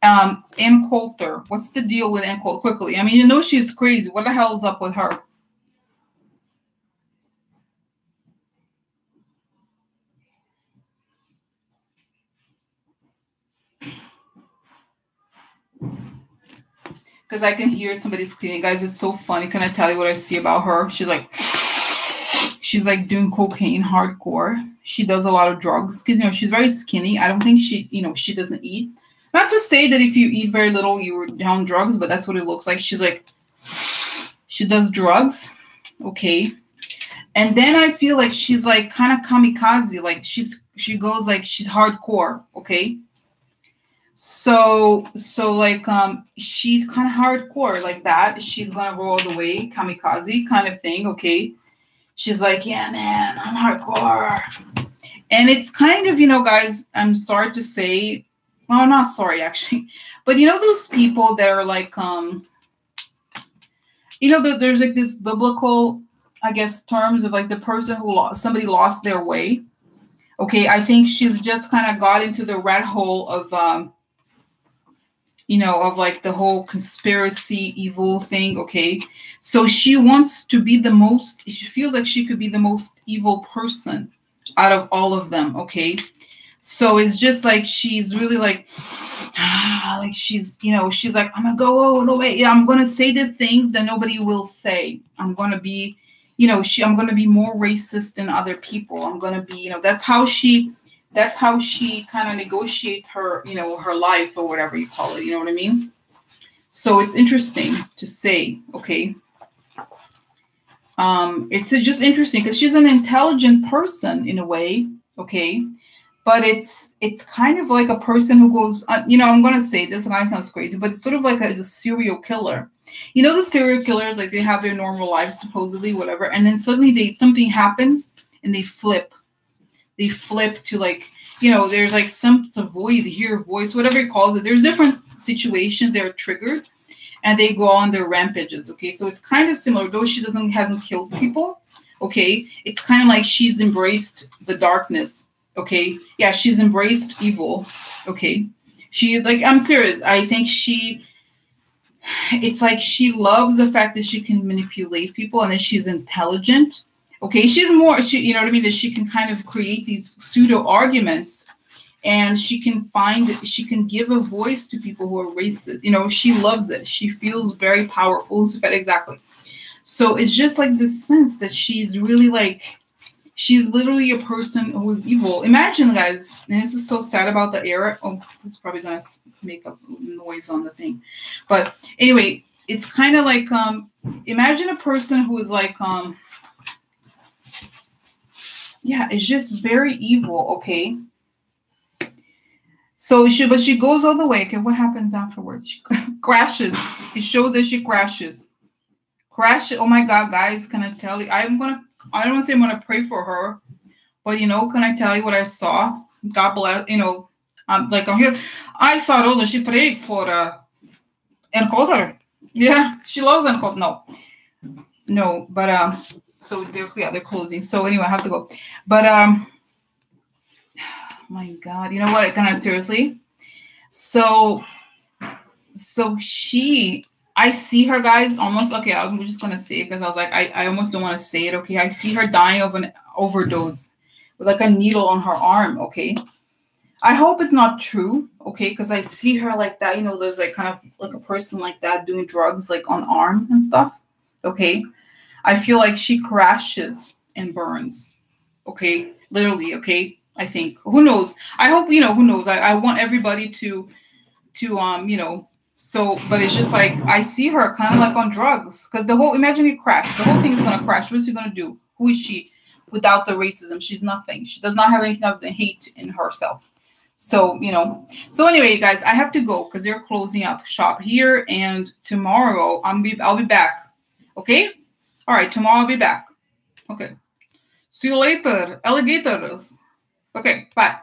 Speaker 1: Ann Coulter, what's the deal with Ann Coulter? Quickly, I mean, she's crazy. What the hell is up with her? Because I can hear somebody's cleaning. Guys, it's so funny. Can I tell you what I see about her? She's like doing cocaine hardcore. She does a lot of drugs because, she's very skinny. I don't think she doesn't eat. Not to say that if you eat very little, you're down drugs, but that's what it looks like. She's like, she does drugs. Okay. And then I feel like she's like kind of kamikaze, like she goes like she's hardcore, okay? So like she's kind of hardcore like that. She's gonna go all the way, kamikaze kind of thing, okay? She's like, yeah, man, I'm hardcore. And it's kind of, guys, I'm sorry to say, well, not sorry actually, but those people that are like there's like this biblical, I guess, terms of like the person who somebody lost their way. Okay, I think she's just kind of got into the rat hole of of like the whole conspiracy evil thing. Okay, so she wants to be the most, she feels like she could be the most evil person out of all of them. Okay, so it's just like she's really like like she's she's like, I'm gonna go all the way. Yeah, I'm gonna say the things that nobody will say. I'm gonna be I'm gonna be more racist than other people. I'm gonna be that's how she kind of negotiates her her life, or whatever you call it. You know what I mean? So it's interesting to say. Okay, it's just interesting because she's an intelligent person in a way. Okay, but it's kind of like a person who goes, I'm gonna say this guy sounds crazy, but it's sort of like a serial killer. The serial killers, like, they have their normal lives supposedly, whatever, and then suddenly something happens and they flip to like, there's like some void, hear voice, whatever it calls it. There's different situations that are triggered and they go on their rampages. Okay, so it's kind of similar, though she hasn't killed people. Okay, it's kind of like she's embraced the darkness. Okay, yeah, she's embraced evil. Okay, she, like, I'm serious, I think it's like she loves the fact that she can manipulate people, and that she's intelligent. Okay, she's more, you know what I mean, that she can kind of create these pseudo arguments, and she can give a voice to people who are racist. She loves it. She feels very powerful. Exactly. So it's just like this sense that she's really like, she's literally a person who is evil. Imagine, guys, and this is so sad about the era. Oh, it's probably gonna make a noise on the thing. But anyway, it's kind of like, imagine a person who is like, yeah, it's just very evil. Okay. So she goes all the way. Okay, what happens afterwards? She crashes. It shows that she crashes. Oh my God, guys, can I tell you? I don't want to say I'm gonna pray for her, but can I tell you what I saw? God bless. I'm here. I saw Rosa. She prayed for encounter. Yeah, she loves encounter. No, but so they're closing. So anyway, I have to go. But my God, you know what? Kind of seriously. So I see her, guys, almost, okay, I'm just gonna say it because I was like, I almost don't want to say it. Okay, I see her dying of an overdose with like a needle on her arm. Okay, I hope it's not true. Okay, because I see her like that. There's like kind of like a person like that doing drugs like on arm and stuff. Okay, I feel like she crashes and burns. Okay, literally. Okay, I think, who knows? I hope, who knows? I want everybody to so, but it's just like, I see her kind of like on drugs, because imagine you crash, the whole thing is going to crash. What's she going to do? Who is she without the racism? She's nothing. She does not have anything other than hate in herself. So, so anyway, you guys, I have to go because they're closing up shop here, and tomorrow I'll be back. Okay. All right. Tomorrow I'll be back. Okay. See you later, alligators. Okay. Bye.